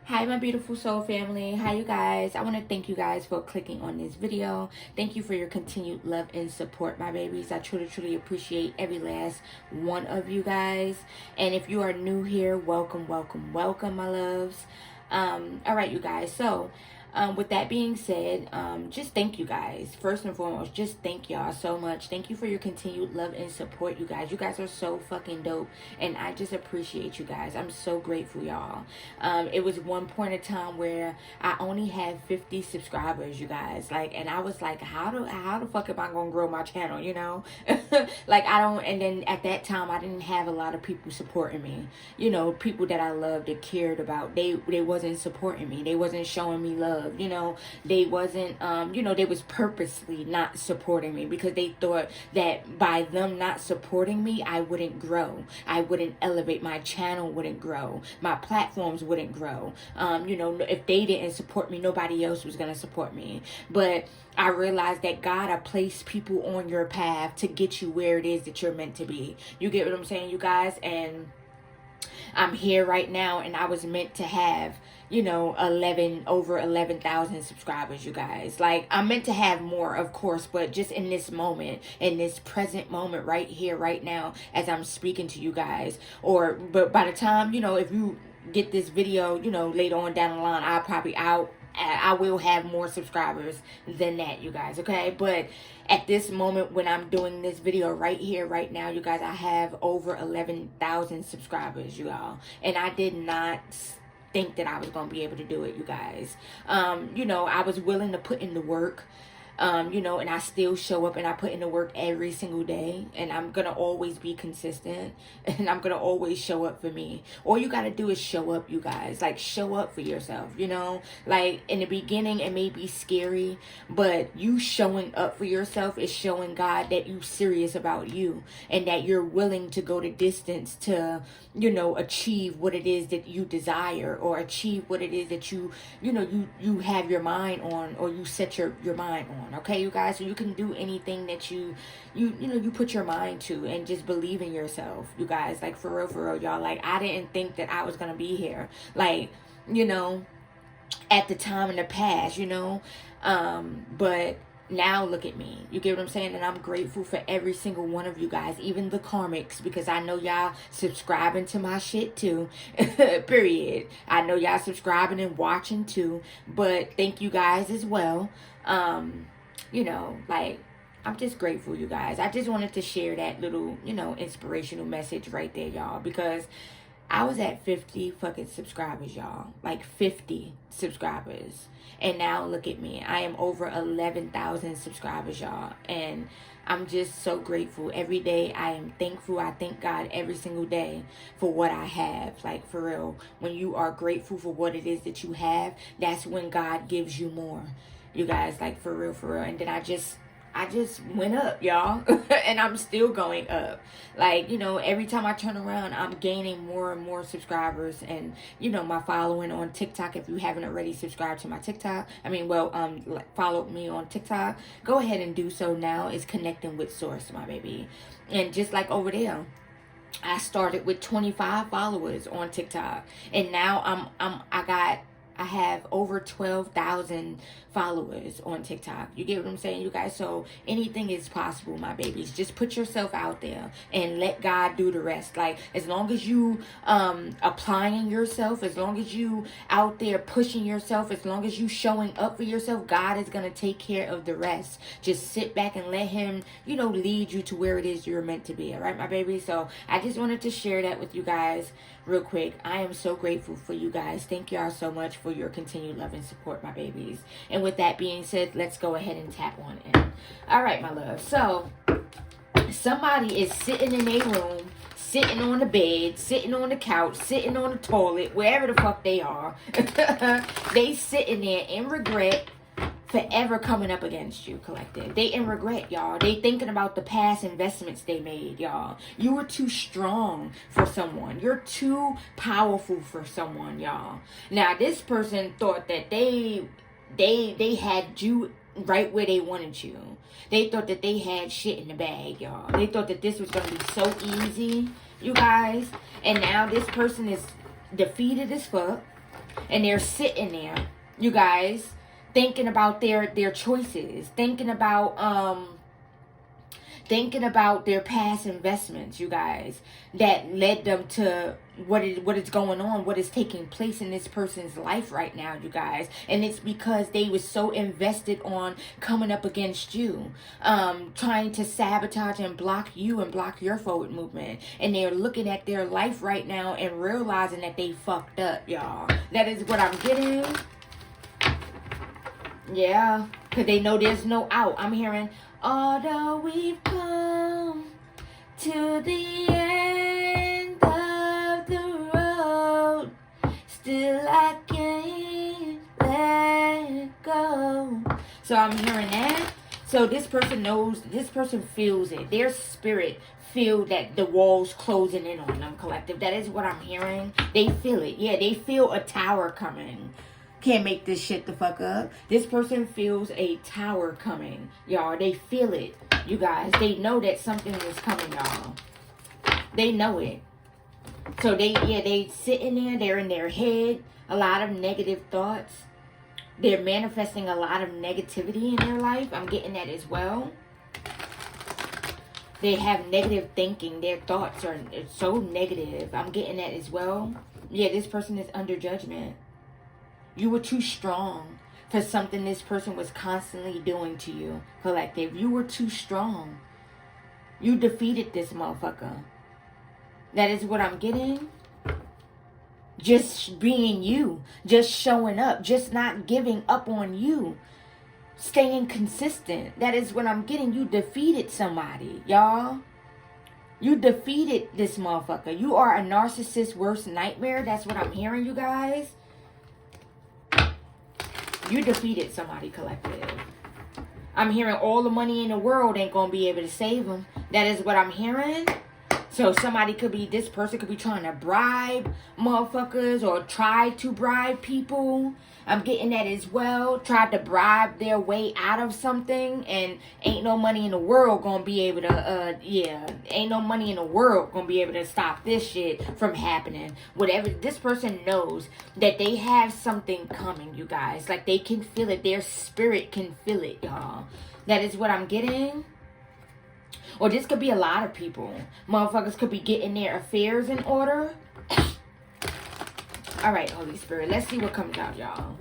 Hi my beautiful soul family. Hi you guys. I want to thank you guys for clicking on this video. Thank you for your continued love and support, my babies. I truly appreciate every last one of you guys. And if you are new here, welcome my loves. All right, you guys. So with that being said, just thank you guys. First and foremost, just thank y'all so much. Thank you for your continued love and support, you guys. You guys are so fucking dope, and I just appreciate you guys. I'm so grateful, y'all. It was one point in time where I only had 50 subscribers, you guys. Like, and I was like, how the fuck am I gonna grow my channel? You know, like I don't. And then at that time, I didn't have a lot of people supporting me. You know, people that I loved, that cared about. They wasn't supporting me. They wasn't showing me love. You know, they wasn't, they was purposely not supporting me because they thought that by them not supporting me, I wouldn't grow. I wouldn't elevate. My channel wouldn't grow. My platforms wouldn't grow. If they didn't support me, nobody else was going to support me. But I realized that God has placed people on your path to get you where it is that you're meant to be. You get what I'm saying, you guys? And I'm here right now, and I was meant to have, over 11,000 subscribers, you guys. Like, I'm meant to have more, of course, but just in this moment, in this present moment right here, right now, as I'm speaking to you guys, but by the time, if you get this video, later on down the line, I will have more subscribers than that, you guys, okay? But at this moment when I'm doing this video right here, right now, you guys, I have over 11,000 subscribers, you all. And I did not think that I was going to be able to do it, you guys. I was willing to put in the work. And I still show up and I put in the work every single day, and I'm going to always be consistent, and I'm going to always show up for me. All you got to do is show up, you guys. Like, show up for yourself, like in the beginning, it may be scary, but you showing up for yourself is showing God that you're serious about you and that you're willing to go the distance to, achieve what it is that you desire, or achieve what it is that you have your mind on, or you set your mind on. Okay, you guys, so you can do anything that you put your mind to, and just believe in yourself, you guys. Like, for real, y'all. Like, I didn't think that I was gonna be here, like, at the time in the past, but now look at me. You get what I'm saying? And I'm grateful for every single one of you guys, even the Karmics, because I know y'all subscribing to my shit too. Period. I know y'all subscribing and watching too, but thank you guys as well. Like, I'm just grateful, you guys. I just wanted to share that little, inspirational message right there, y'all, because I was at 50 fucking subscribers, y'all. Like, 50 subscribers. And now look at me. I am over 11,000 subscribers, y'all. And I'm just so grateful. Every day I am thankful. I thank God every single day for what I have. Like, for real. When you are grateful for what it is that you have, that's when God gives you more. You guys, like, for real. And then I just went up, y'all. And I'm still going up. Like, every time I turn around, I'm gaining more and more subscribers. And, my following on TikTok, if you haven't already subscribed to my TikTok, follow me on TikTok, go ahead and do so now. It's Connecting with Source, my baby. And just like over there, I started with 25 followers on TikTok. And now I have over 12,000 followers on TikTok. You get what I'm saying, you guys? So anything is possible, my babies. Just put yourself out there and let God do the rest. Like, as long as you applying yourself, as long as you out there pushing yourself, as long as you showing up for yourself, God is going to take care of the rest. Just sit back and let him, lead you to where it is you're meant to be. All right, my baby? So I just wanted to share that with you guys real quick. I am so grateful for you guys. Thank y'all so much for your continued love and support, my babies. And with that being said, let's go ahead and tap on in. All right, my love. So somebody is sitting in their room, sitting on the bed, sitting on the couch, sitting on the toilet, wherever the fuck they are. They sitting there in regret, forever coming up against you, collective. They in regret, y'all. They thinking about the past investments they made, y'all. You were too strong for someone. You're too powerful for someone, y'all. Now, this person thought that they had you right where they wanted you. They thought that they had shit in the bag, y'all. They thought that this was going to be so easy, you guys. And now this person is defeated as fuck. And they're sitting there, you guys, thinking about their choices, thinking about their past investments, you guys, that led them to what is going on, what is taking place in this person's life right now, you guys. And it's because they were so invested on coming up against you, trying to sabotage and block you and block your forward movement. And they're looking at their life right now and realizing that they fucked up, y'all. That is what I'm getting. Yeah, because they know there's no out. I'm hearing, although we've come to the end of the road, still I can't let go. So I'm hearing that. So this person knows, this person feels it. Their spirit feel that the walls closing in on them, collective. That is what I'm hearing. They feel it. Yeah, they feel a tower coming. Can't make this shit the fuck up. This person feels a tower coming, y'all. They feel it, you guys. They know that something is coming, y'all. They know it. So they sitting there. They're in their head. A lot of negative thoughts. They're manifesting a lot of negativity in their life. I'm getting that as well. They have negative thinking. Their thoughts are so negative. I'm getting that as well. Yeah, this person is under judgment. You were too strong for something this person was constantly doing to you, collective. You were too strong. You defeated this motherfucker. That is what I'm getting. Just being you. Just showing up. Just not giving up on you. Staying consistent. That is what I'm getting. You defeated somebody, y'all. You defeated this motherfucker. You are a narcissist's worst nightmare. That's what I'm hearing, you guys. You defeated somebody, collective. I'm hearing all the money in the world ain't gonna be able to save them. That is what I'm hearing. So somebody could be, this person could be trying to bribe motherfuckers or try to bribe people. I'm getting that as well. Tried to bribe their way out of something, and ain't no money in the world gonna be able to, ain't no money in the world gonna be able to stop this shit from happening. Whatever, this person knows that they have something coming, you guys. Like, they can feel it. Their spirit can feel it, y'all. That is what I'm getting. Or this could be a lot of people. Motherfuckers could be getting their affairs in order. Alright, Holy Spirit. Let's see what comes out, y'all.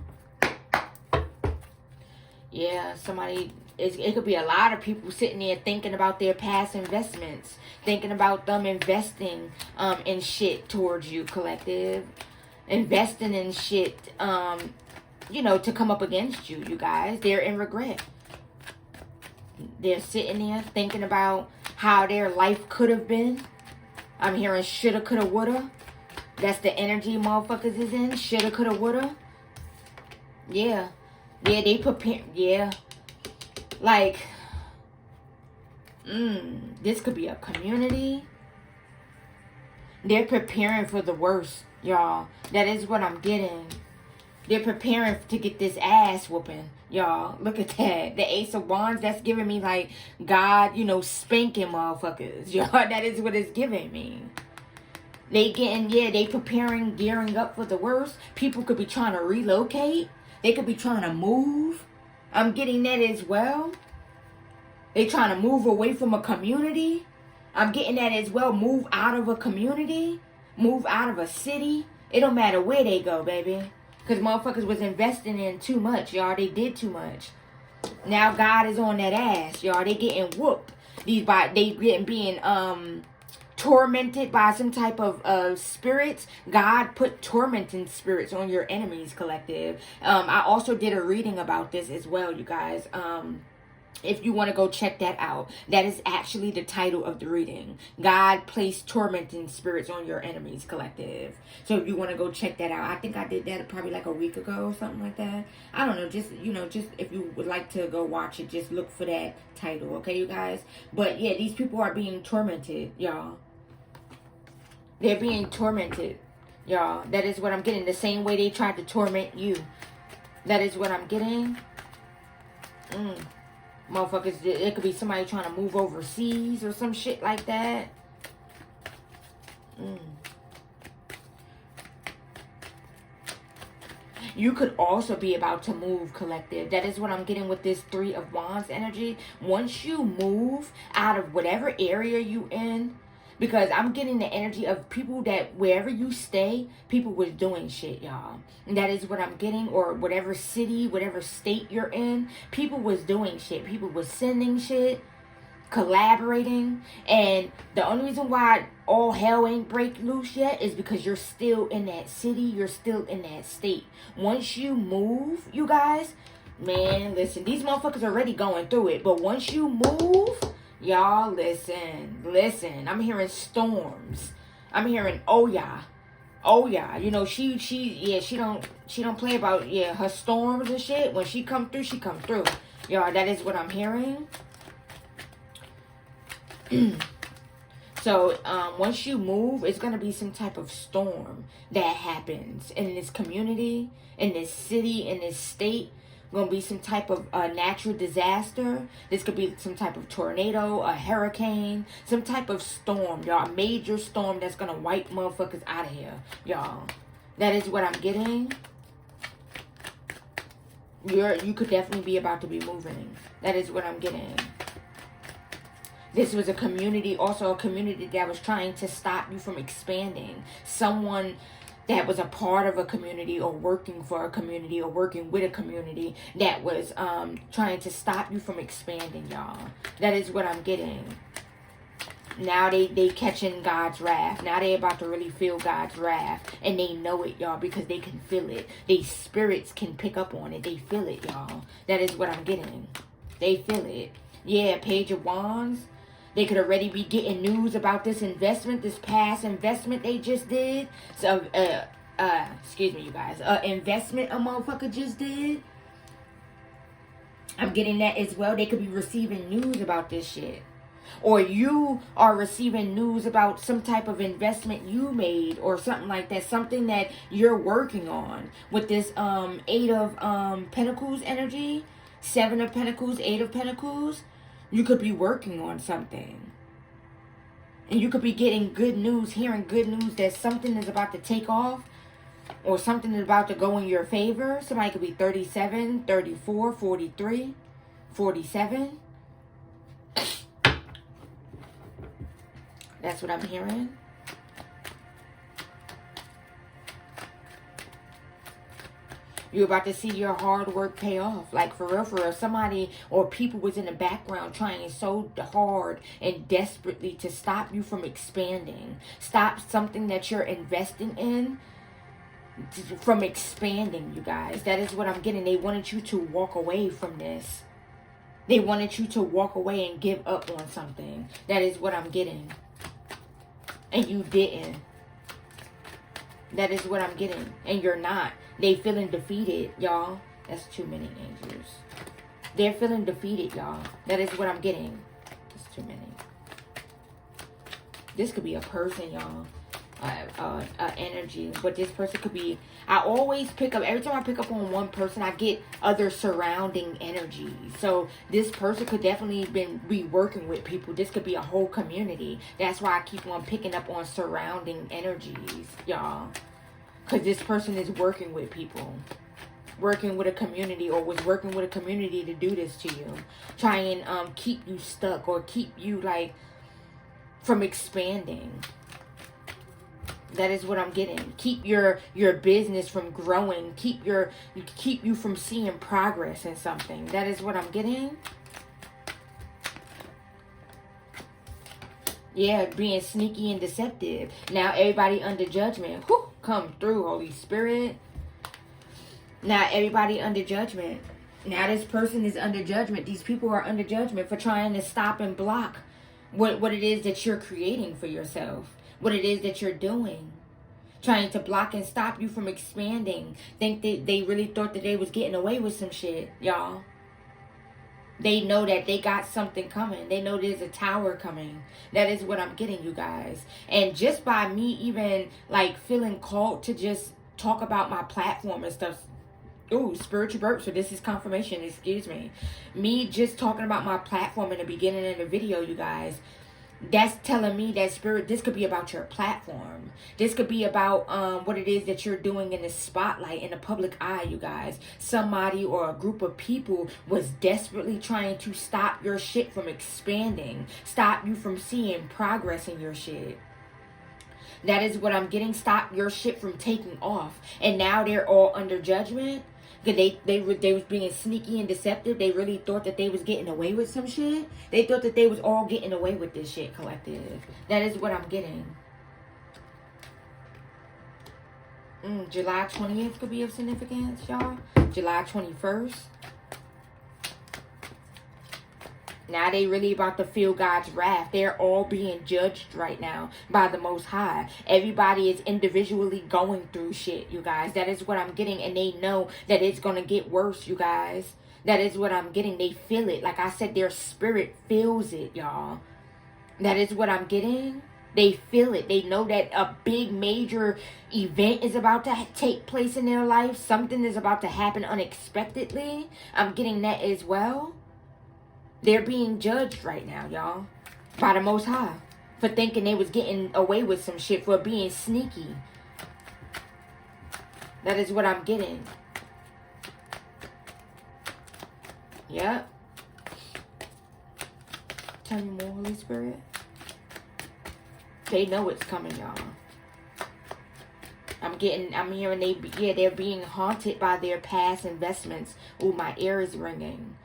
Yeah, somebody... It could be a lot of people sitting there thinking about their past investments. Thinking about them investing in shit towards you, collective. Investing in shit, to come up against you, you guys. They're in regret. They're sitting there thinking about how their life could have been. I'm hearing shoulda, coulda, woulda. That's the energy motherfuckers is in. Shoulda, coulda, woulda. Yeah. Yeah, they prepare. Yeah. Like, this could be a community. They're preparing for the worst, y'all. That is what I'm getting. They're preparing to get this ass whooping, y'all. Look at that. The Ace of Wands, that's giving me, like, God, spanking motherfuckers. Y'all, that is what it's giving me. They preparing, gearing up for the worst. People could be trying to relocate. They could be trying to move. I'm getting that as well. They trying to move away from a community. I'm getting that as well. Move out of a community. Move out of a city. It don't matter where they go, baby. Because motherfuckers was investing in too much, y'all. They did too much. Now God is on that ass, y'all. They getting whooped. Being tormented by some type of spirits. God put tormenting spirits on your enemies, collective. I also did a reading about this as well, you guys. If you want to go check that out, that is actually the title of the reading. God placed tormenting spirits on your enemies, collective. So if you want to go check that out, I think I did that probably like a week ago or something like that. I don't know, just if you would like to go watch it, just look for that title, okay, you guys? But yeah, these people are being tormented, y'all. They're being tormented, y'all. That is what I'm getting. The same way they tried to torment you. That is what I'm getting. Motherfuckers, it could be somebody trying to move overseas or some shit like that. You could also be about to move, collective. That is what I'm getting with this Three of Wands energy. Once you move out of whatever area you in, because I'm getting the energy of people that wherever you stay, people was doing shit, y'all. And that is what I'm getting. Or whatever city, whatever state you're in, people was doing shit. People was sending shit, collaborating. And the only reason why all hell ain't break loose yet is because you're still in that city. You're still in that state. Once you move, you guys, man, listen, these motherfuckers are already going through it. But once you move, y'all, listen. I'm hearing storms. I'm hearing, oh yeah. You know, she don't play about, her storms and shit. When she come through, she come through. Y'all, that is what I'm hearing. So, once you move, it's going to be some type of storm that happens in this community, in this city, in this state. Going to be some type of natural disaster. This could be some type of tornado, a hurricane, some type of storm, y'all. A major storm that's going to wipe motherfuckers out of here, y'all. That is what I'm getting. You could definitely be about to be moving. That is what I'm getting. This was a community, also a community that was trying to stop you from expanding. Someone that was a part of a community or working for a community or working with a community that was trying to stop you from expanding, y'all. That is what I'm getting. Now they catching God's wrath. Now they about to really feel God's wrath. And they know it, y'all, because they can feel it. These spirits can pick up on it. They feel it, y'all. That is what I'm getting. They feel it. Yeah, Page of Wands. They could already be getting news about this investment, this past investment they just did. So, excuse me, you guys. Investment a motherfucker just did. I'm getting that as well. They could be receiving news about this shit. Or you are receiving news about some type of investment you made or something like that. Something that you're working on. With this Eight of Pentacles energy. Seven of Pentacles, Eight of Pentacles. You could be working on something. And you could be getting good news, hearing good news that something is about to take off. Or something is about to go in your favor. Somebody could be 37, 34, 43, 47. That's what I'm hearing. You're about to see your hard work pay off. Like, for real, somebody or people was in the background trying so hard and desperately to stop you from expanding. Stop something that you're investing in from expanding, you guys. That is what I'm getting. They wanted you to walk away from this. They wanted you to walk away and give up on something. That is what I'm getting. And you didn't. That is what I'm getting. And you're not. They feeling defeated, y'all. That's too many angels. They're feeling defeated, y'all. That is what I'm getting. That's too many. This could be a person, y'all. Energy. But this person could be... I always pick up... Every time I pick up on one person, I get other surrounding energies. So this person could definitely be working with people. This could be a whole community. That's why I keep on picking up on surrounding energies, y'all. Because this person is working with people. Working with a community or was working with a community to do this to you. Try and keep you stuck or keep you, like, from expanding. That is what I'm getting. Keep your business from growing. Keep you from seeing progress in something. That is what I'm getting. Yeah, being sneaky and deceptive. Now everybody under judgment. Whew, come through, Holy Spirit. Now everybody under judgment. Now this person is under judgment. These people are under judgment for trying to stop and block what it is that you're creating for yourself. What it is that you're doing. Trying to block and stop you from expanding. Think they really thought that they was getting away with some shit, y'all. They know that they got something coming. They know there's a tower coming. That is what I'm getting, you guys. And just by me even, like, feeling called to just talk about my platform and stuff. Ooh, spiritual burp. So this is confirmation. Excuse me. Me just talking about my platform in the beginning of the video, you guys. That's telling me that, Spirit, this could be about your platform. This could be about what it is that you're doing in the spotlight, in the public eye, you guys. Somebody or a group of people was desperately trying to stop your shit from expanding. Stop you from seeing progress in your shit. That is what I'm getting. Stop your shit from taking off. And now they're all under judgment. Because they was being sneaky and deceptive. They really thought that they was getting away with some shit. They thought that they was all getting away with this shit, collective. That is what I'm getting. July 20th could be of significance, y'all. July 21st. Now they really about to feel God's wrath. They're all being judged right now by the Most High. Everybody is individually going through shit, you guys. That is what I'm getting. And they know that it's going to get worse, you guys. That is what I'm getting. They feel it. Like I said, their spirit feels it, y'all. That is what I'm getting. They feel it. They know that a big major event is about to take place in their life. Something is about to happen unexpectedly. I'm getting that as well. They're being judged right now, y'all, by the Most High for thinking they was getting away with some shit, for being sneaky. That is what I'm getting. Yep. Tell me more, Holy Spirit. They know it's coming, y'all. I'm hearing they're being haunted by their past investments. Ooh, my ear is ringing.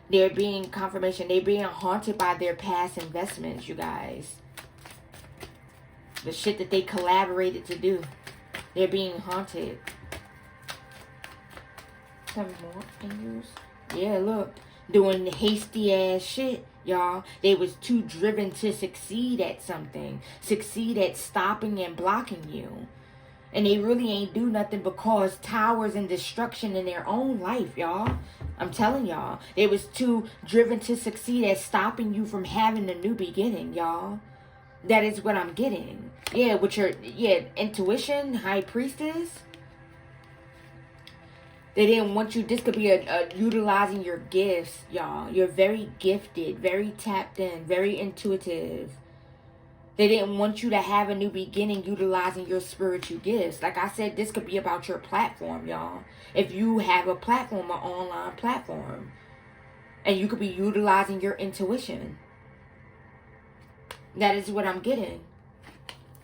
They're being confirmation. They're being haunted by their past investments, you guys. The shit that they collaborated to do. They're being haunted. Tell me more, angels. Yeah, look. Doing hasty ass shit, y'all. They was too driven to succeed at something. Succeed at stopping and blocking you. And they really ain't do nothing but cause towers and destruction in their own life, y'all. I'm telling y'all. They was too driven to succeed at stopping you from having a new beginning, y'all. That is what I'm getting. Yeah, with your, intuition, high priestess. They didn't want you, this could be utilizing your gifts, y'all. You're very gifted, very tapped in, very intuitive. They didn't want you to have a new beginning utilizing your spiritual gifts. Like I said, this could be about your platform, y'all. If you have a platform, an online platform, and you could be utilizing your intuition. That is what I'm getting.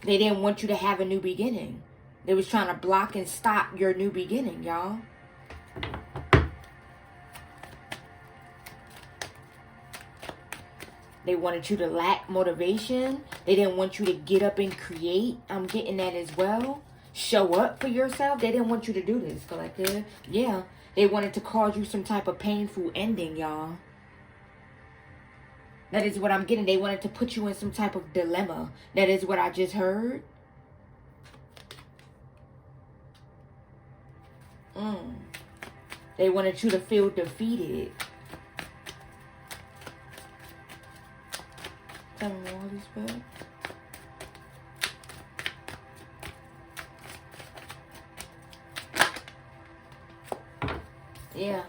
They didn't want you to have a new beginning. They was trying to block and stop your new beginning, y'all. They wanted you to lack motivation. They didn't want you to get up and create. I'm getting that as well. Show up for yourself. They didn't want you to do this, collective. Yeah. They wanted to cause you some type of painful ending, y'all. That is what I'm getting. They wanted to put you in some type of dilemma. That is what I just heard. They wanted you to feel defeated. Tell me more, Holy Spirit. Yeah.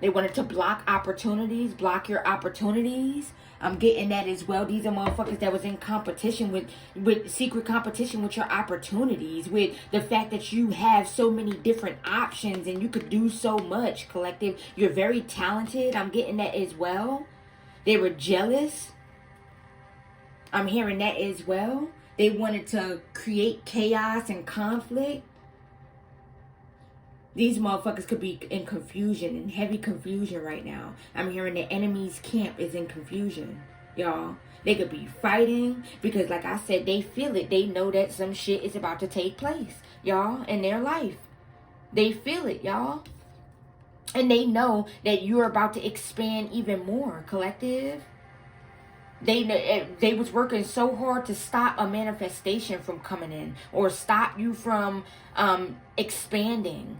They wanted to block opportunities, block your opportunities. I'm getting that as well. These are motherfuckers that was in competition with secret competition with your opportunities, with the fact that you have so many different options and you could do so much, collective. You're very talented. I'm getting that as well. They were jealous. I'm hearing that as well. They wanted to create chaos and conflict. These motherfuckers could be in confusion, in heavy confusion right now. I'm hearing the enemy's camp is in confusion, y'all. They could be fighting because, like I said, they feel it. They know that some shit is about to take place, y'all, in their life. They feel it, y'all. And they that you're about to expand even more, collective. They was working so hard to stop a manifestation from coming in or stop you from expanding.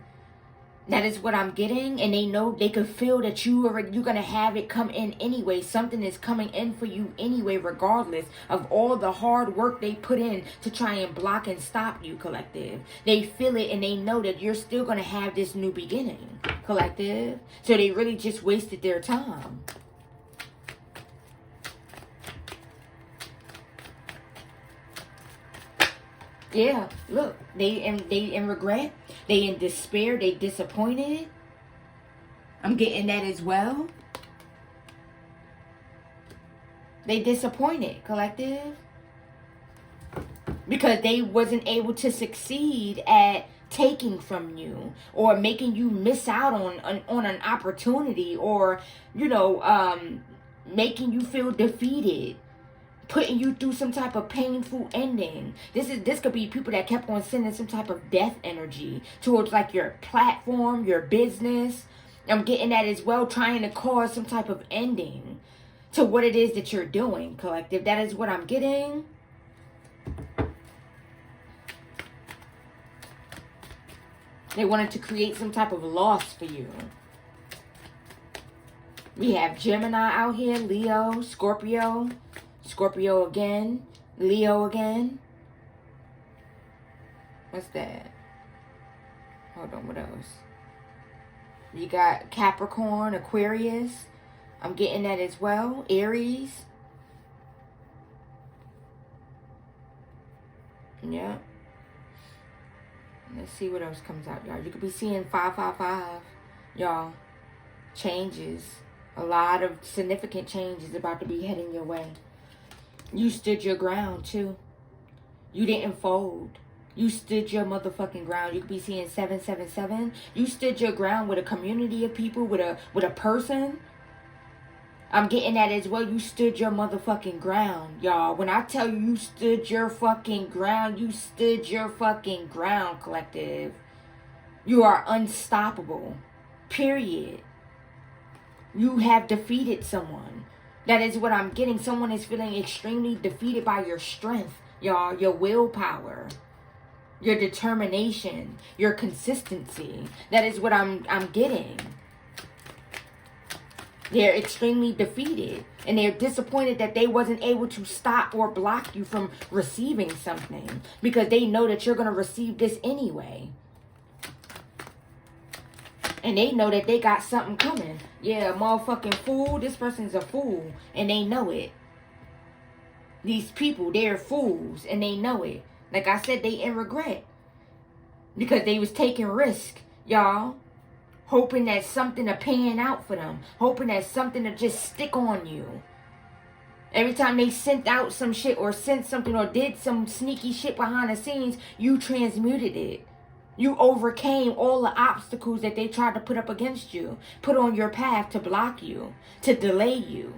That is what I'm getting. And they know, they could feel that you're going to have it come in anyway. Something is coming in for you anyway, regardless of all the hard work they put in to try and block and stop you, collective. They feel it and they know that you're still going to have this new beginning, collective. So they really just wasted their time. Yeah, look, they in regret, they in despair, they disappointed. I'm getting that as well. They disappointed, collective, because they wasn't able to succeed at taking from you or making you miss out on an opportunity, or making you feel defeated, putting you through some type of painful ending. This could be people that kept on sending some type of death energy towards like your platform, your business. I'm getting that as well, trying to cause some type of ending to what it is that you're doing, collective. That is what I'm getting. They wanted to create some type of loss for you. We have Gemini out here, Leo, Scorpio, Scorpio again, Leo again. What's that? Hold on, what else? You got Capricorn, Aquarius. I'm getting that as well. Aries. Yeah. Let's see what else comes out, y'all. You could be seeing 555, y'all. Changes. A lot of significant changes about to be heading your way. You stood your ground, too. You didn't fold. You stood your motherfucking ground. You could be seeing 777. You stood your ground with a community of people, with a person. I'm getting that as well. You stood your motherfucking ground, y'all. When I tell you you stood your fucking ground, you stood your fucking ground, collective. You are unstoppable. Period. You have defeated someone. That is what I'm getting. Someone is feeling extremely defeated by your strength, y'all. Your willpower. Your determination. Your consistency. That is what I'm getting. They're extremely defeated, and they're disappointed that they wasn't able to stop or block you from receiving something, because they know that you're going to receive this anyway. And they know that they got something coming. Yeah, a motherfucking fool. This person's a fool, and they know it. These people, they're fools, and they know it. Like I said, they in regret, because they was taking risk, y'all. Hoping that something to pan out for them. Hoping that something to just stick on you. Every time they sent out some shit or sent something or did some sneaky shit behind the scenes, you transmuted it. You overcame all the obstacles that they tried to put up against you. Put on your path to block you. To delay you.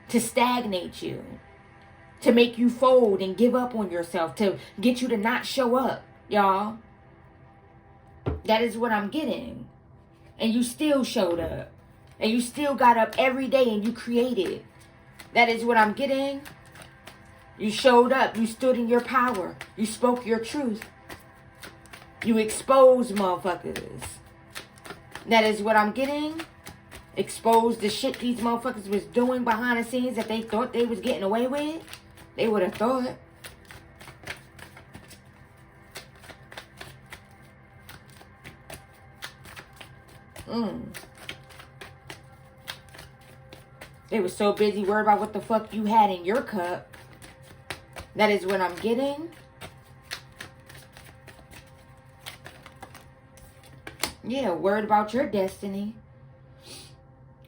To stagnate you. To make you fold and give up on yourself. To get you to not show up, y'all. That is what I'm getting. And you still showed up. And you still got up every day and you created. That is what I'm getting. You showed up. You stood in your power. You spoke your truth. You exposed motherfuckers. That is what I'm getting. Exposed the shit these motherfuckers was doing behind the scenes that they thought they was getting away with. They would have thought. They were so busy worried about what the fuck you had in your cup. That is what I'm getting. Yeah, worried about your destiny.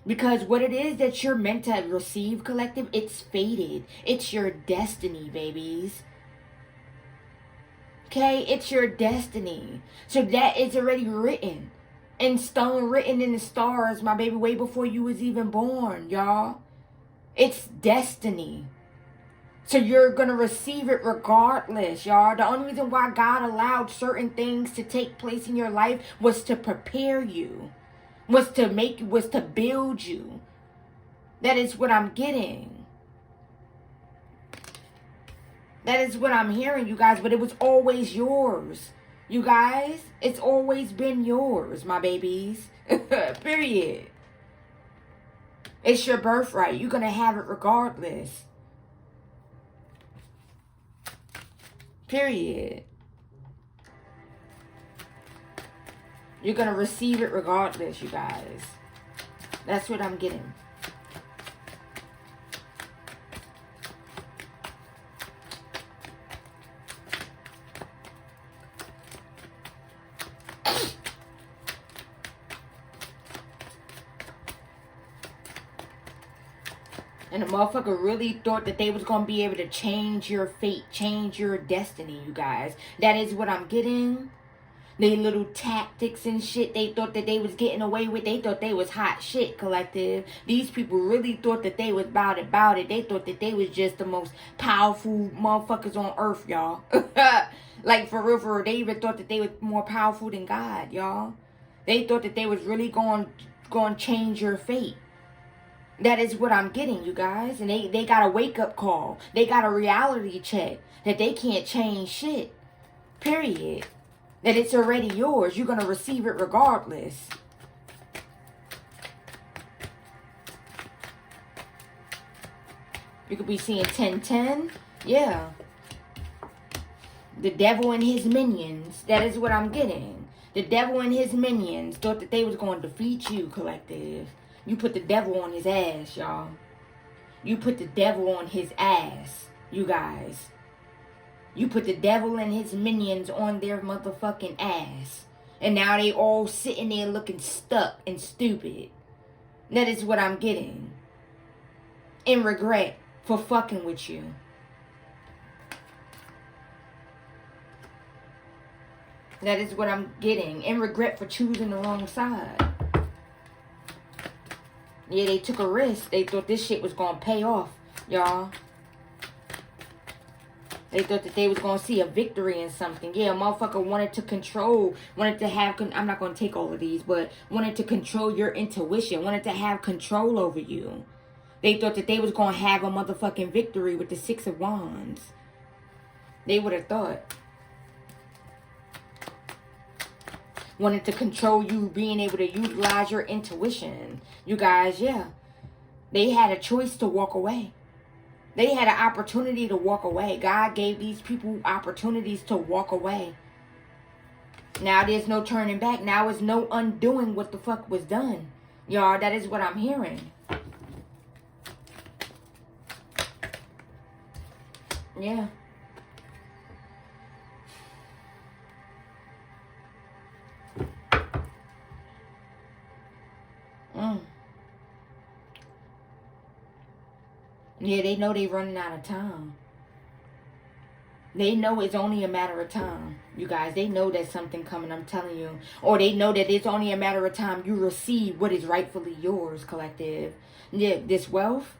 Because what it is that you're meant to receive, collective, it's fated. It's your destiny, babies. Okay? It's your destiny. So that is already written. In stone, written in the stars, my baby, way before you was even born, y'all. It's destiny. So you're going to receive it regardless, y'all. The only reason why God allowed certain things to take place in your life was to prepare you. Was to build you. That is what I'm getting. That is what I'm hearing, you guys. But it was always yours. You guys, it's always been yours, my babies. Period. It's your birthright. You're going to have it regardless. Period. You're going to receive it regardless, you guys. That's what I'm getting. And the motherfucker really thought that they was going to be able to change your fate, change your destiny, you guys. That is what I'm getting. They little tactics and shit they thought that they was getting away with. They thought they was hot shit, collective. These people really thought that they was about it. They thought that they was just the most powerful motherfuckers on earth, y'all. Like, for real, they even thought that they was more powerful than God, y'all. They thought that they was really going to change your fate. That is what I'm getting, you guys. And they got a wake-up call. They got a reality check that they can't change shit. Period. That it's already yours. You're going to receive it regardless. You could be seeing 10-10. Yeah. The devil and his minions. That is what I'm getting. The devil and his minions thought that they was going to defeat you, collective. You put the devil on his ass, y'all. You put the devil on his ass, you guys. You put the devil and his minions on their motherfucking ass. And now they all sitting there looking stuck and stupid. That is what I'm getting. In regret for fucking with you. That is what I'm getting. In regret for choosing the wrong side. Yeah, they took a risk. They thought this shit was going to pay off, y'all. They thought that they was going to see a victory in something. Yeah, a motherfucker wanted to control, wanted to have, I'm not going to take all of these, but wanted to control your intuition, wanted to have control over you. They thought that they was going to have a motherfucking victory with the 6 of Wands. They would have thought. Wanted to control you, being able to utilize your intuition. You guys, yeah. They had a choice to walk away. They had an opportunity to walk away. God gave these people opportunities to walk away. Now there's no turning back. Now there's no undoing what the fuck was done. Y'all, that is what I'm hearing. Yeah. Yeah, they know they running out of time. They know it's only a matter of time. You guys, they know there's something coming, I'm telling you. Or they know that it's only a matter of time you receive what is rightfully yours, collective. Yeah, this wealth,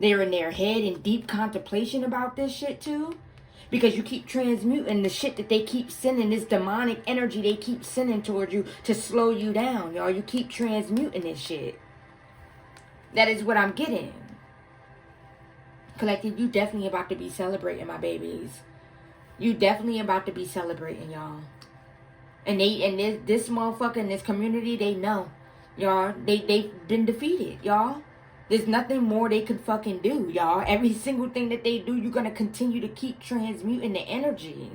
they're in their head in deep contemplation about this shit too. Because you keep transmuting the shit that they keep sending, this demonic energy they keep sending towards you to slow you down, y'all. You keep transmuting this shit. That is what I'm getting. Collective, you definitely about to be celebrating, my babies. You definitely about to be celebrating, y'all. And this motherfucker in this community, they know. Y'all, they've been defeated, y'all. There's nothing more they could fucking do, y'all. Every single thing that they do, you're gonna continue to keep transmuting the energy.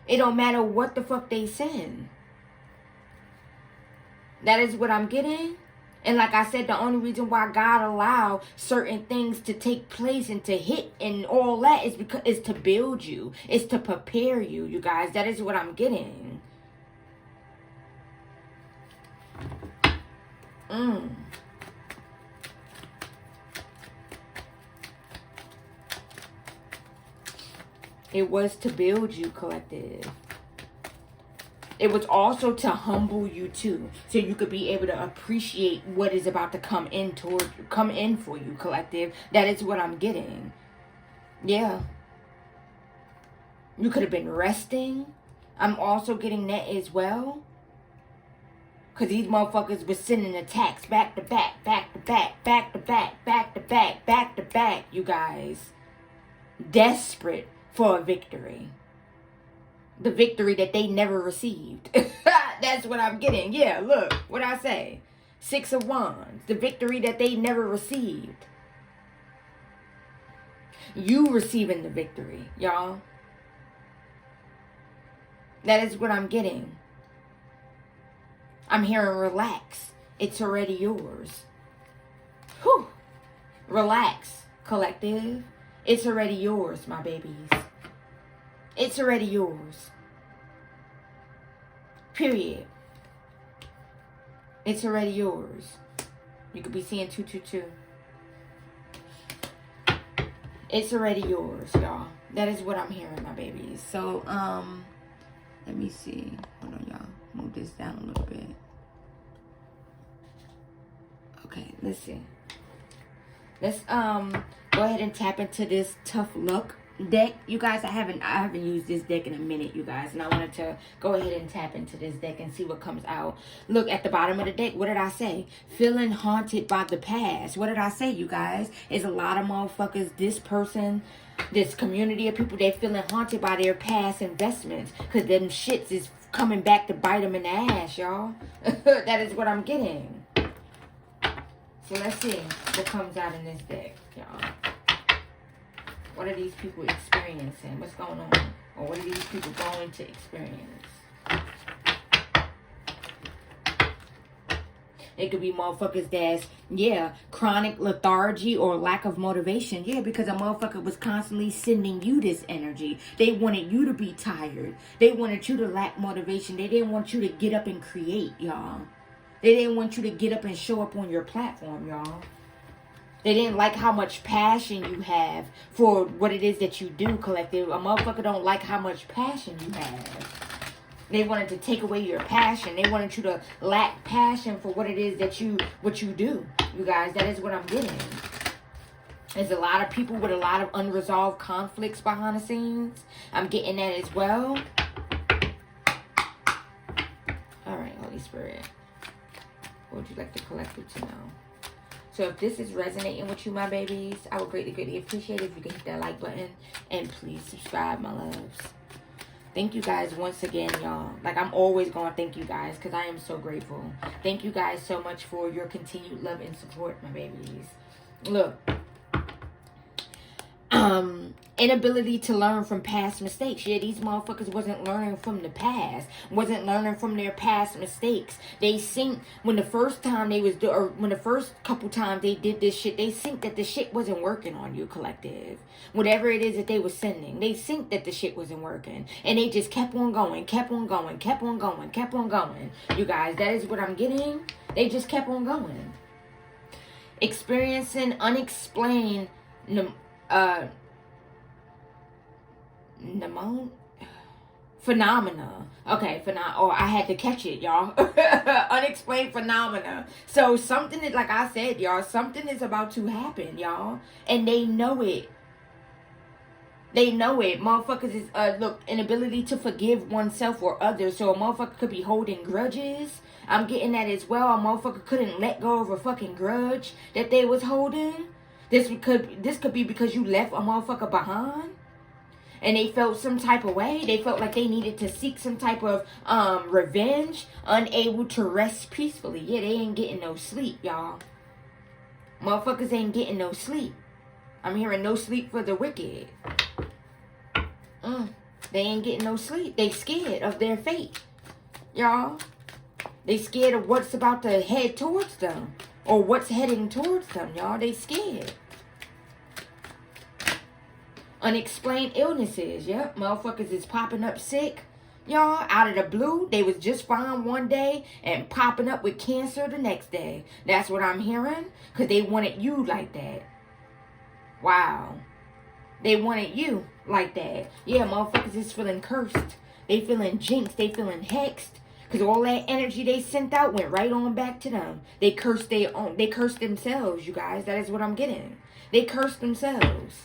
It don't matter what the fuck they send. That is what I'm getting. And like I said, the only reason why God allowed certain things to take place and to hit and all that is because it's to build you. It's to prepare you, you guys. That is what I'm getting. It was to build you, collective. It was also to humble you too, so you could be able to appreciate what is about to come in for you, collective. That is what I'm getting. Yeah. You could have been resting. I'm also getting that as well. Because these motherfuckers were sending attacks back to back, back to back, back to back, back to back, back to back, you guys. Desperate for a victory. The victory that they never received. That's what I'm getting. Yeah, look, what I say. 6 of Wands. The victory that they never received. You receiving the victory, y'all. That is what I'm getting. I'm hearing relax. It's already yours. Whew. Relax, collective. It's already yours, my babies. It's already yours. Period. It's already yours. You could be seeing 222. It's already yours, y'all. That is what I'm hearing, my babies. So, let me see. Hold on, y'all. Move this down a little bit. Okay, listen. Let's go ahead and tap into this tough luck deck, you guys. I haven't used this deck in a minute, you guys, and I wanted to go ahead and tap into this deck and see what comes out. Look at the bottom of the deck. What did I say? Feeling haunted by the past. What did I say, you guys? Is a lot of motherfuckers, this person, this community of people, they feeling haunted by their past investments, because them shits is coming back to bite them in the ass, y'all. That is what I'm getting. So let's see what comes out in this deck, y'all. What are these people experiencing? What's going on? Or what are these people going to experience? It could be motherfuckers that's, yeah, chronic lethargy or lack of motivation. Yeah, because a motherfucker was constantly sending you this energy. They wanted you to be tired. They wanted you to lack motivation. They didn't want you to get up and create, y'all. They didn't want you to get up and show up on your platform, y'all. They didn't like how much passion you have for what it is that you do, collective. A motherfucker don't like how much passion you have. They wanted to take away your passion. They wanted you to lack passion for what it is that you do. You guys, that is what I'm getting. There's a lot of people with a lot of unresolved conflicts behind the scenes. I'm getting that as well. All right, Holy Spirit. What would you like the collective to know? So if this is resonating with you, my babies, I would greatly, greatly appreciate it if you could hit that like button. And please subscribe, my loves. Thank you guys once again, y'all. Like, I'm always going to thank you guys because I am so grateful. Thank you guys so much for your continued love and support, my babies. Look. Inability to learn from past mistakes. Yeah, these motherfuckers wasn't learning from the past, wasn't learning from their past mistakes. They think when the first time they was or when the first couple times they did this shit, they think that the shit wasn't working on you, collective. Whatever it is that they was sending, they think that the shit wasn't working, and they just kept on going, kept on going, kept on going, kept on going. You guys, that is what I'm getting. They just kept on going, experiencing unexplained phenomena. Okay, or I had to catch it, y'all. Unexplained phenomena. So something is, like I said, y'all, something is about to happen, y'all, and they know it. They know it. Motherfuckers is look, inability to forgive oneself or others. So a motherfucker could be holding grudges. I'm getting that as well. A motherfucker couldn't let go of a fucking grudge that they was holding. This could be because you left a motherfucker behind. And they felt some type of way. They felt like they needed to seek some type of revenge. Unable to rest peacefully. Yeah, they ain't getting no sleep, y'all. Motherfuckers ain't getting no sleep. I'm hearing no sleep for the wicked. They ain't getting no sleep. They scared of their fate, y'all. They scared of what's about to head towards them. Or what's heading towards them, y'all. They scared. Unexplained illnesses. Yep, motherfuckers is popping up sick, y'all, out of the blue. They was just fine one day and popping up with cancer the next day. That's what I'm hearing, because they wanted you like that. Wow. They wanted you like that. Yeah, motherfuckers is feeling cursed. They feeling jinxed. They feeling hexed, because all that energy they sent out went right on back to them. They cursed they cursed themselves, you guys. That is what I'm getting. They cursed themselves.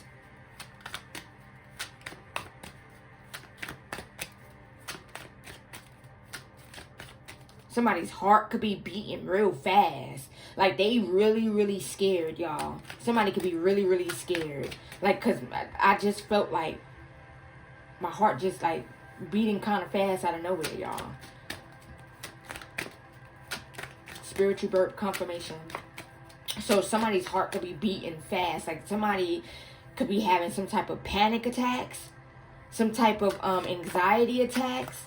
Somebody's heart could be beating real fast. Like, they really, really scared, y'all. Somebody could be really, really scared. Like, because I just felt like my heart just, like, beating kind of fast out of nowhere, y'all. Spiritual birth confirmation. So somebody's heart could be beating fast. Like, somebody could be having some type of panic attacks. Some type of anxiety attacks.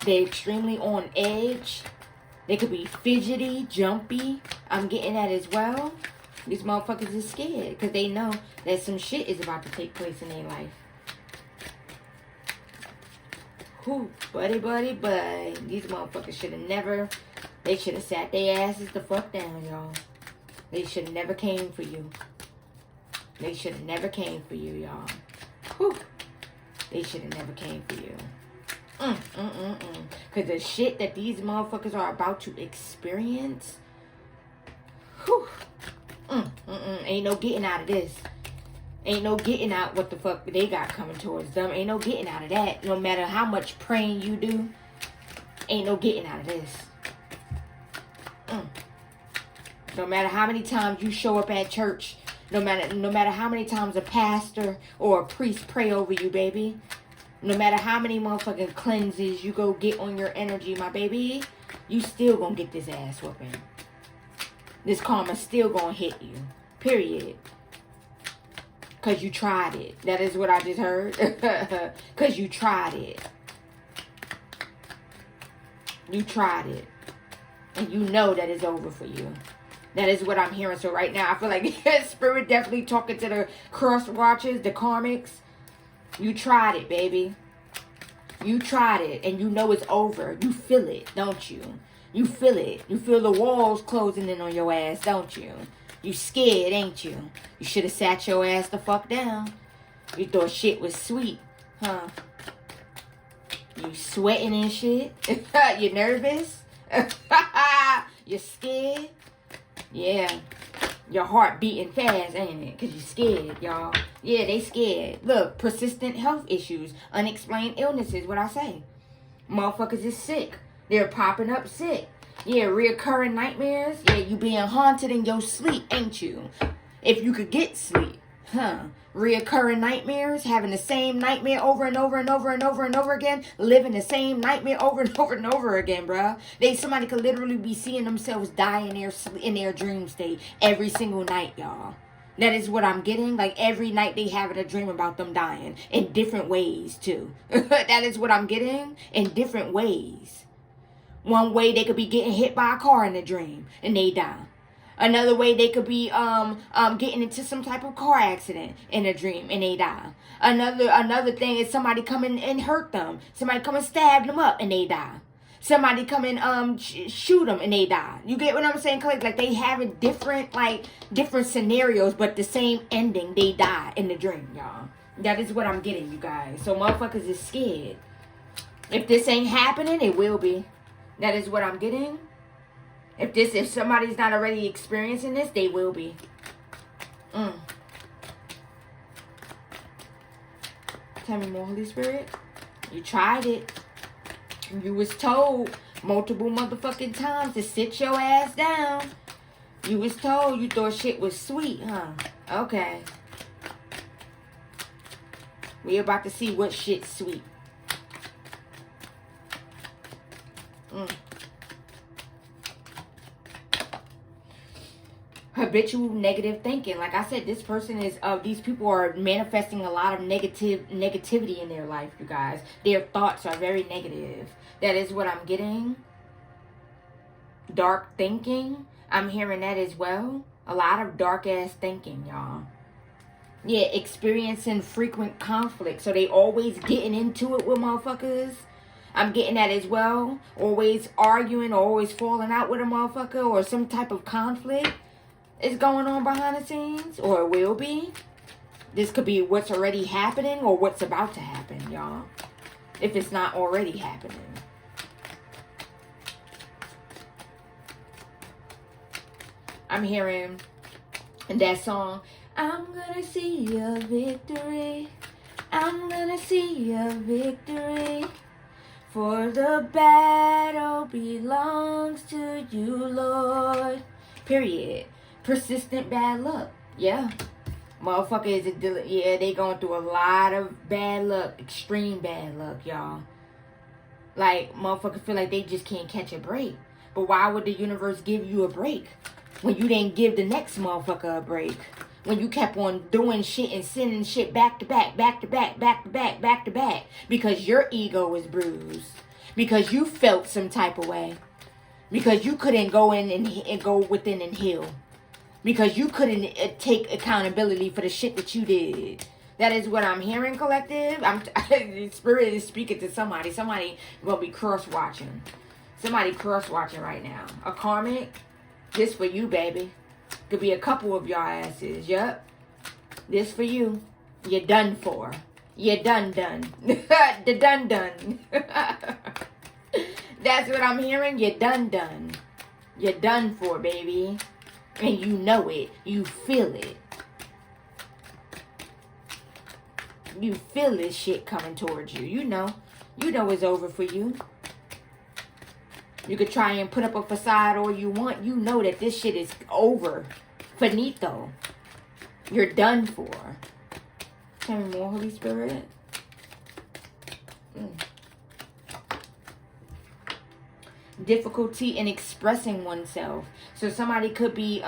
They're extremely on edge. They could be fidgety, jumpy. I'm getting that as well. These motherfuckers is scared because they know that some shit is about to take place in their life. Whew, buddy. These motherfuckers should have never... They should have sat their asses the fuck down, y'all. They should have never came for you. They should have never came for you, y'all. Whew. They should have never came for you. Because the shit that these motherfuckers are about to experience, whew. Ain't no getting out of this. Ain't no getting out what the fuck they got coming towards them. Ain't no getting out of that. No matter how much praying you do, ain't no getting out of this. No matter how many times you show up at church, no matter how many times a pastor or a priest pray over you, baby. No matter how many motherfucking cleanses you go get on your energy, my baby, you still gonna get this ass whooping. This karma still gonna hit you. Period. Because you tried it. That is what I just heard. Because you tried it. You tried it. And you know that it's over for you. That is what I'm hearing. So right now, I feel like Spirit definitely talking to the cross watchers, the karmics. You tried it, baby. You tried it. And you know it's over. You feel it, don't you? You feel it. You feel the walls closing in on your ass, don't you? You scared, ain't you? You should have sat your ass the fuck down. You thought shit was sweet, huh? You sweating and shit? You nervous? You scared? Yeah. Your heart beating fast, ain't it? Because you scared, y'all. Yeah, they scared. Look, persistent health issues, unexplained illnesses, what I say. Motherfuckers is sick. They're popping up sick. Yeah, reoccurring nightmares. Yeah, you being haunted in your sleep, ain't you? If you could get sleep. Huh. Reoccurring nightmares, having the same nightmare over and over and over and over and over again, living the same nightmare over and over and over again, bruh. Somebody could literally be seeing themselves die in their dream state every single night, y'all. That is what I'm getting. Like every night they having a dream about them dying in different ways too. That is what I'm getting in different ways. One way they could be getting hit by a car in a dream and they die. Another way they could be getting into some type of car accident in a dream and they die. Another thing is somebody come in and hurt them. Somebody come and stab them up and they die. Somebody come and shoot them and they die. You get what I'm saying? Like they having different scenarios, but the same ending. They die in the dream, y'all. That is what I'm getting, you guys. So motherfuckers is scared. If this ain't happening, it will be. That is what I'm getting. If somebody's not already experiencing this, they will be. Tell me more, Holy Spirit. You tried it. You was told multiple motherfucking times to sit your ass down. You was told you thought shit was sweet, huh? Okay. We about to see what shit's sweet. Habitual negative thinking. Like I said, this person is these people are manifesting a lot of negativity in their life, you guys. Their thoughts are very negative. That is what I'm getting. Dark thinking. I'm hearing that as well. A lot of dark ass thinking, y'all. Yeah, experiencing frequent conflict. So they always getting into it with motherfuckers. I'm getting that as well. Always arguing or always falling out with a motherfucker or some type of conflict is going on behind the scenes, or it will be. This could be what's already happening or what's about to happen, y'all. If it's not already happening. I'm hearing that song, I'm gonna see a victory. I'm gonna see a victory. For the battle belongs to you, Lord. Period. Persistent bad luck. Yeah. Motherfucker they going through a lot of bad luck. Extreme bad luck, y'all. Like, motherfuckers feel like they just can't catch a break. But why would the universe give you a break when you didn't give the next motherfucker a break? When you kept on doing shit and sending shit back to back, back to back, back to back, back to back. Because your ego was bruised. Because you felt some type of way. Because you couldn't go in and go within and heal. Because you couldn't take accountability for the shit that you did. That is what I'm hearing, collective. Spirit is speaking to somebody. Somebody gonna be cross-watching. Somebody cross-watching right now. A karmic, this for you, baby. Could be a couple of y'all asses. Yup. This for you. You're done for. You're done. The done. That's what I'm hearing. You're done. You're done for, baby. And you know it. You feel it. You feel this shit coming towards you. You know it's over for you. You could try and put up a facade all you want. You know that this shit is over. Finito. You're done for. Tell me more, Holy Spirit. Difficulty in expressing oneself. So somebody could be,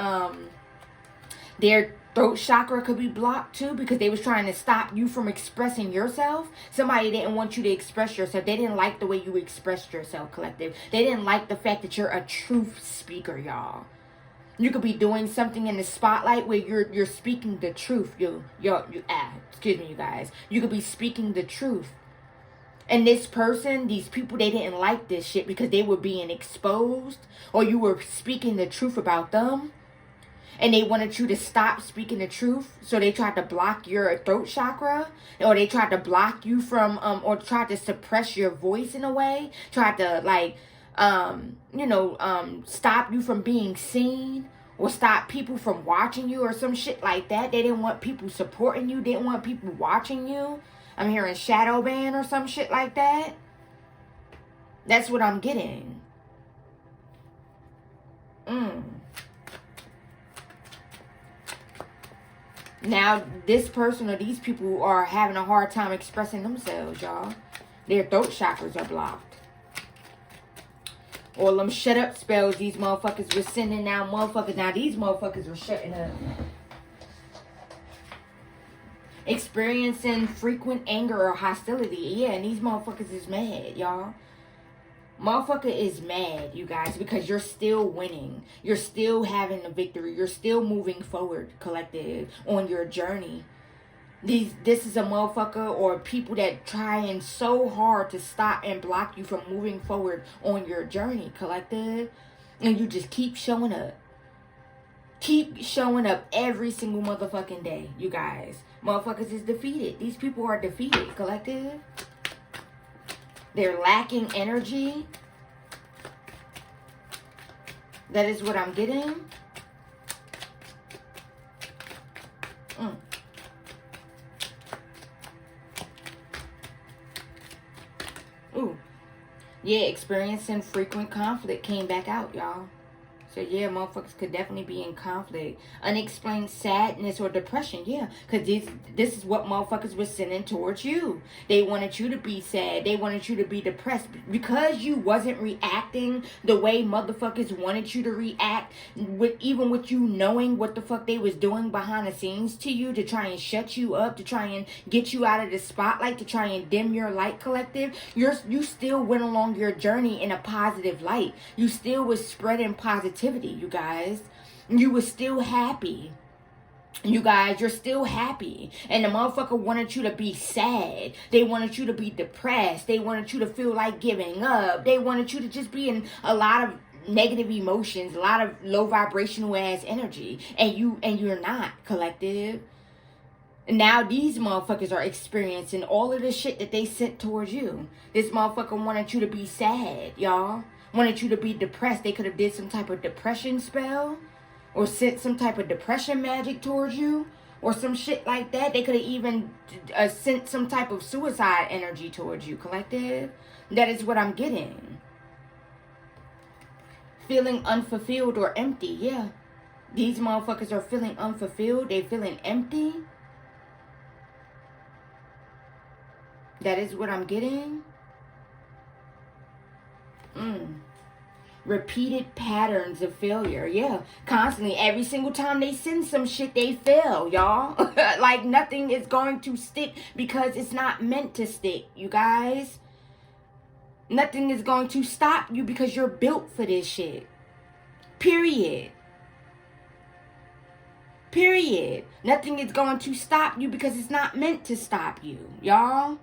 their throat chakra could be blocked too, because they was trying to stop you from expressing yourself. Somebody didn't want you to express yourself. They didn't like the way you expressed yourself, collective. They didn't like the fact that you're a truth speaker, y'all. You could be doing something in the spotlight where you're speaking the truth. Excuse me, you guys. You could be speaking the truth. And this person, these people, they didn't like this shit because they were being exposed, or you were speaking the truth about them. And they wanted you to stop speaking the truth. So they tried to block your throat chakra. Or they tried to block you from, or tried to suppress your voice in a way. Tried to, like, stop you from being seen. Or stop people from watching you or some shit like that. They didn't want people supporting you. They didn't want people watching you. I'm hearing shadow ban or some shit like that. That's what I'm getting. Now, this person or these people are having a hard time expressing themselves, y'all. Their throat chakras are blocked. All them shut up spells these motherfuckers were sending out motherfuckers. Now, these motherfuckers are shutting up. Experiencing frequent anger or hostility. Yeah, and these motherfuckers is mad, y'all. Motherfucker is mad, you guys, because you're still winning. You're still having a victory. You're still moving forward, collective, on your journey. This is a motherfucker or people that trying so hard to stop and block you from moving forward on your journey, collective. And you just keep showing up. Keep showing up every single motherfucking day, you guys. Motherfuckers is defeated. These people are defeated, collective. They're lacking energy. That is what I'm getting. Ooh. Yeah, experiencing frequent conflict came back out, y'all. So, yeah, motherfuckers could definitely be in conflict. Unexplained sadness or depression, yeah. Because this is what motherfuckers were sending towards you. They wanted you to be sad. They wanted you to be depressed. Because you wasn't reacting the way motherfuckers wanted you to react, even with you knowing what the fuck they was doing behind the scenes to you to try and shut you up, to try and get you out of the spotlight, to try and dim your light, collective. You still went along your journey in a positive light. You still was spreading positivity. You guys, you were still happy. You guys, you're still happy. And the motherfucker wanted you to be sad. They wanted you to be depressed. They wanted you to feel like giving up. They wanted you to just be in a lot of negative emotions, a lot of low vibrational ass energy. And you're not, collective. And now these motherfuckers are experiencing all of the shit that they sent towards you. This motherfucker wanted you to be sad, y'all. Wanted you to be depressed. They could have did some type of depression spell. Or sent some type of depression magic towards you. Or some shit like that. They could have even sent some type of suicide energy towards you, collective. That is what I'm getting. Feeling unfulfilled or empty, yeah. These motherfuckers are feeling unfulfilled. They're feeling empty. That is what I'm getting. Repeated patterns of failure. Yeah. Constantly. Every single time they send some shit, they fail, y'all. Like nothing is going to stick because it's not meant to stick, you guys. Nothing is going to stop you because you're built for this shit. Period. Period. Nothing is going to stop you because it's not meant to stop you, y'all.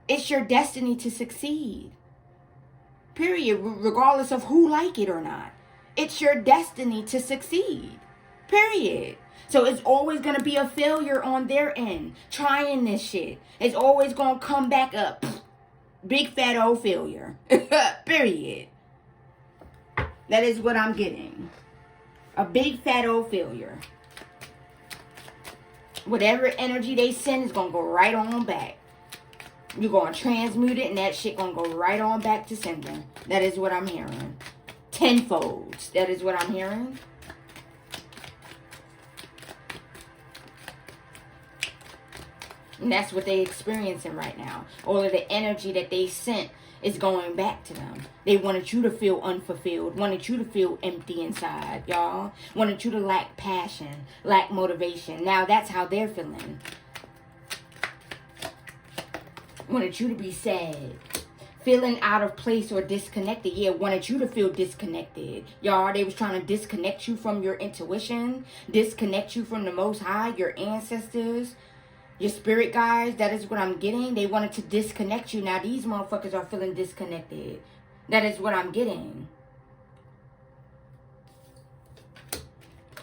It's your destiny to succeed. Period. Regardless of who like it or not. It's your destiny to succeed. Period. So it's always going to be a failure on their end. Trying this shit. It's always going to come back up. Big fat old failure. Period. That is what I'm getting. A big fat old failure. Whatever energy they send is going to go right on back. You're going to transmute it and that shit going to go right on back to sender. That is what I'm hearing. Tenfold. That is what I'm hearing. And that's what they're experiencing right now. All of the energy that they sent is going back to them. They wanted you to feel unfulfilled. Wanted you to feel empty inside, y'all. Wanted you to lack passion, lack motivation. Now that's how they're feeling. Wanted you to be sad. Feeling out of place or disconnected. Yeah, wanted you to feel disconnected. Y'all, they was trying to disconnect you from your intuition. Disconnect you from the Most High, your ancestors. Your spirit guides, that is what I'm getting. They wanted to disconnect you. Now these motherfuckers are feeling disconnected. That is what I'm getting.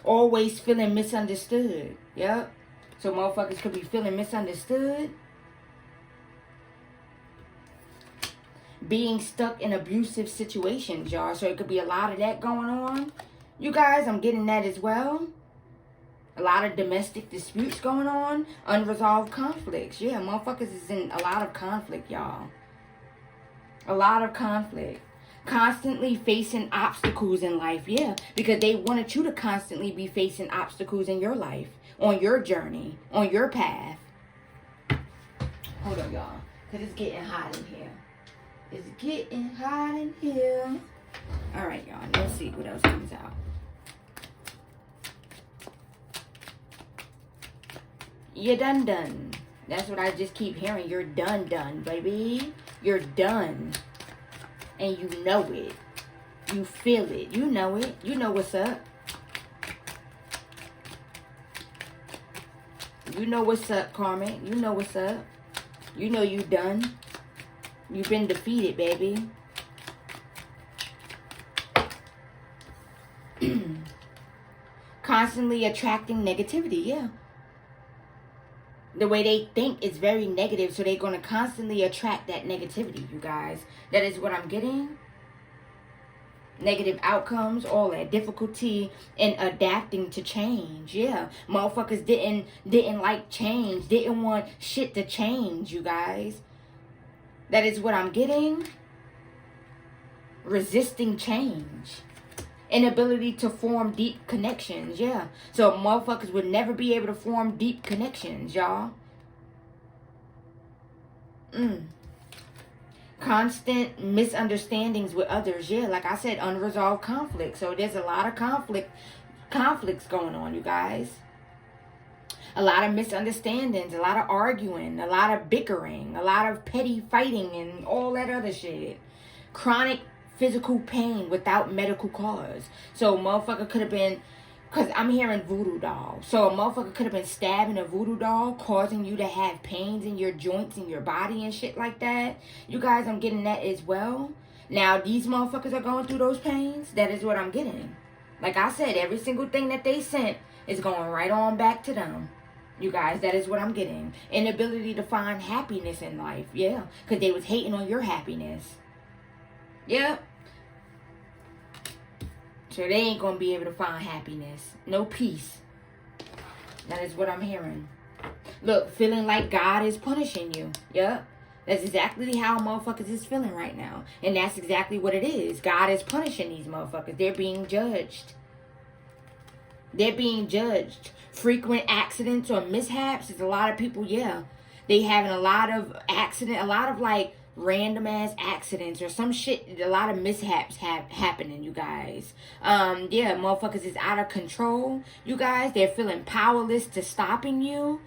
Always feeling misunderstood. Yep. So motherfuckers could be feeling misunderstood. Being stuck in abusive situations, y'all. So it could be a lot of that going on. You guys, I'm getting that as well. A lot of domestic disputes going on. Unresolved conflicts. Yeah, motherfuckers is in a lot of conflict, y'all. A lot of conflict. Constantly facing obstacles in life. Yeah, because they wanted you to constantly be facing obstacles in your life. On your journey. On your path. Hold on, y'all. Because it's getting hot in here. It's getting hot in here. Alright, y'all. Let's see what else comes out. You're done. That's what I just keep hearing. You're done, baby. You're done. And you know it. You feel it. You know it. You know what's up. You know what's up, Karmic. You know what's up. You know you done. You've been defeated, baby. Constantly attracting negativity, yeah. The way they think is very negative, so they're going to constantly attract that negativity, you guys. That is what I'm getting. Negative outcomes, all that difficulty in adapting to change. Yeah, motherfuckers didn't like change, didn't want shit to change, you guys. That is what I'm getting. Resisting change. Inability to form deep connections, yeah. So motherfuckers would never be able to form deep connections, y'all. Constant misunderstandings with others, yeah. Like I said, unresolved conflict. So there's a lot of conflicts going on, you guys. A lot of misunderstandings, a lot of arguing, a lot of bickering, a lot of petty fighting and all that other shit. Chronic physical pain without medical cause. So a motherfucker could have been, because I'm hearing voodoo doll. So a motherfucker could have been stabbing a voodoo doll, causing you to have pains in your joints and your body and shit like that. You guys, I'm getting that as well. Now, these motherfuckers are going through those pains. That is what I'm getting. Like I said, every single thing that they sent is going right on back to them. You guys, that is what I'm getting. Inability to find happiness in life. Yeah, because they was hating on your happiness. Yep. So they ain't going to be able to find happiness. No peace. That is what I'm hearing. Look, feeling like God is punishing you. Yep. That's exactly how motherfuckers is feeling right now. And that's exactly what it is. God is punishing these motherfuckers. They're being judged. They're being judged. Frequent accidents or mishaps is a lot of people, yeah. They having a lot of a lot of like random ass accidents or some shit. A lot of mishaps happening, you guys. Yeah, motherfuckers is out of control, you guys. They're feeling powerless to stopping you.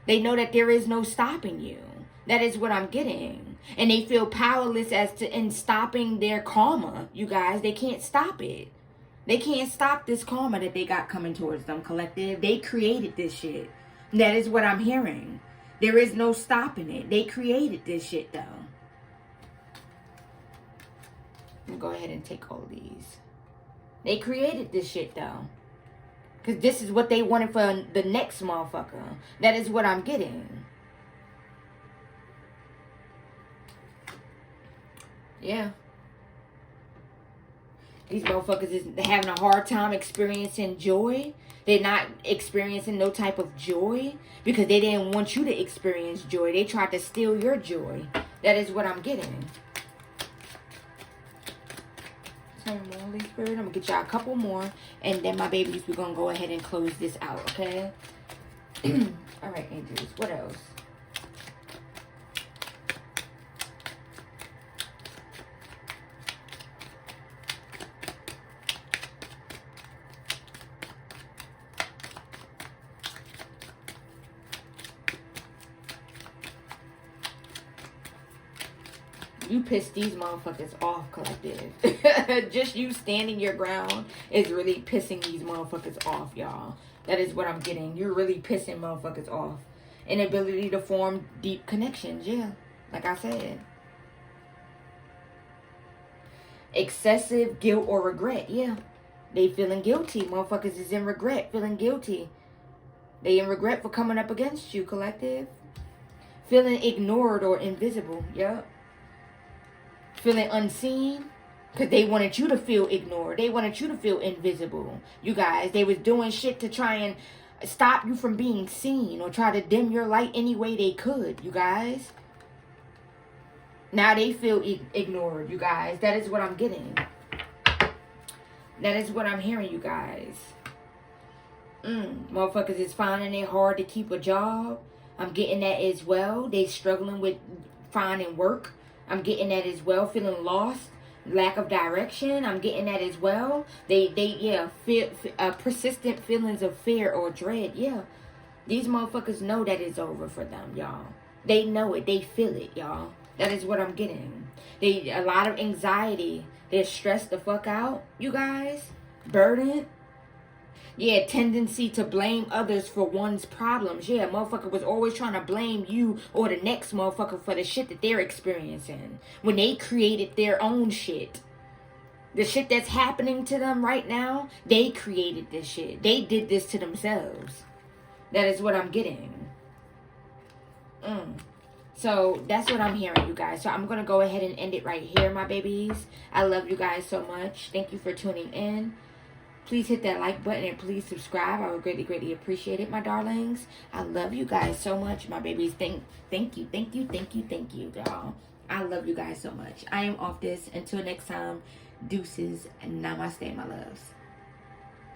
They know that there is no stopping you. That is what I'm getting. And they feel powerless in stopping their karma, you guys. They can't stop it. They can't stop this karma that they got coming towards them, collective. They created this shit. That is what I'm hearing. There is no stopping it. They created this shit, though. Let me go ahead and take all these. They created this shit, though. Because this is what they wanted for the next motherfucker. That is what I'm getting. Yeah. These motherfuckers is having a hard time experiencing joy. They're not experiencing no type of joy because they didn't want you to experience joy. They tried to steal your joy. That is what I'm getting. Holy Spirit, I'm going to get y'all a couple more. And then, my babies, we're going to go ahead and close this out, okay? All right, angels. What else? You piss these motherfuckers off, collective. Just you standing your ground is really pissing these motherfuckers off, y'all. That is what I'm getting. You're really pissing motherfuckers off. Inability to form deep connections, yeah. Like I said. Excessive guilt or regret, yeah. They feeling guilty. Motherfuckers is in regret, feeling guilty. They in regret for coming up against you, collective. Feeling ignored or invisible, yeah. Feeling unseen because they wanted you to feel ignored. They wanted you to feel invisible. You guys, they was doing shit to try and stop you from being seen or try to dim your light any way they could, you guys. Now they feel ignored, you guys. That is what I'm getting. That is what I'm hearing, you guys. Motherfuckers is finding it hard to keep a job. I'm getting that as well. They struggling with finding work. I'm getting that as well. Feeling lost, lack of direction. I'm getting that as well. Yeah, feel persistent feelings of fear or dread. Yeah, these motherfuckers know that it's over for them, y'all. They know it. They feel it, y'all. That is what I'm getting. A lot of anxiety. They're stressed the fuck out, you guys. Burdened. Yeah, tendency to blame others for one's problems. Yeah, motherfucker was always trying to blame you or the next motherfucker for the shit that they're experiencing. When they created their own shit. The shit that's happening to them right now, they created this shit. They did this to themselves. That is what I'm getting. So, that's what I'm hearing, you guys. So, I'm going to go ahead and end it right here, my babies. I love you guys so much. Thank you for tuning in. Please hit that like button and please subscribe. I would greatly, greatly appreciate it, my darlings. I love you guys so much, my babies. Thank you, y'all. I love you guys so much. I am off this. Until next time, deuces and namaste, my loves.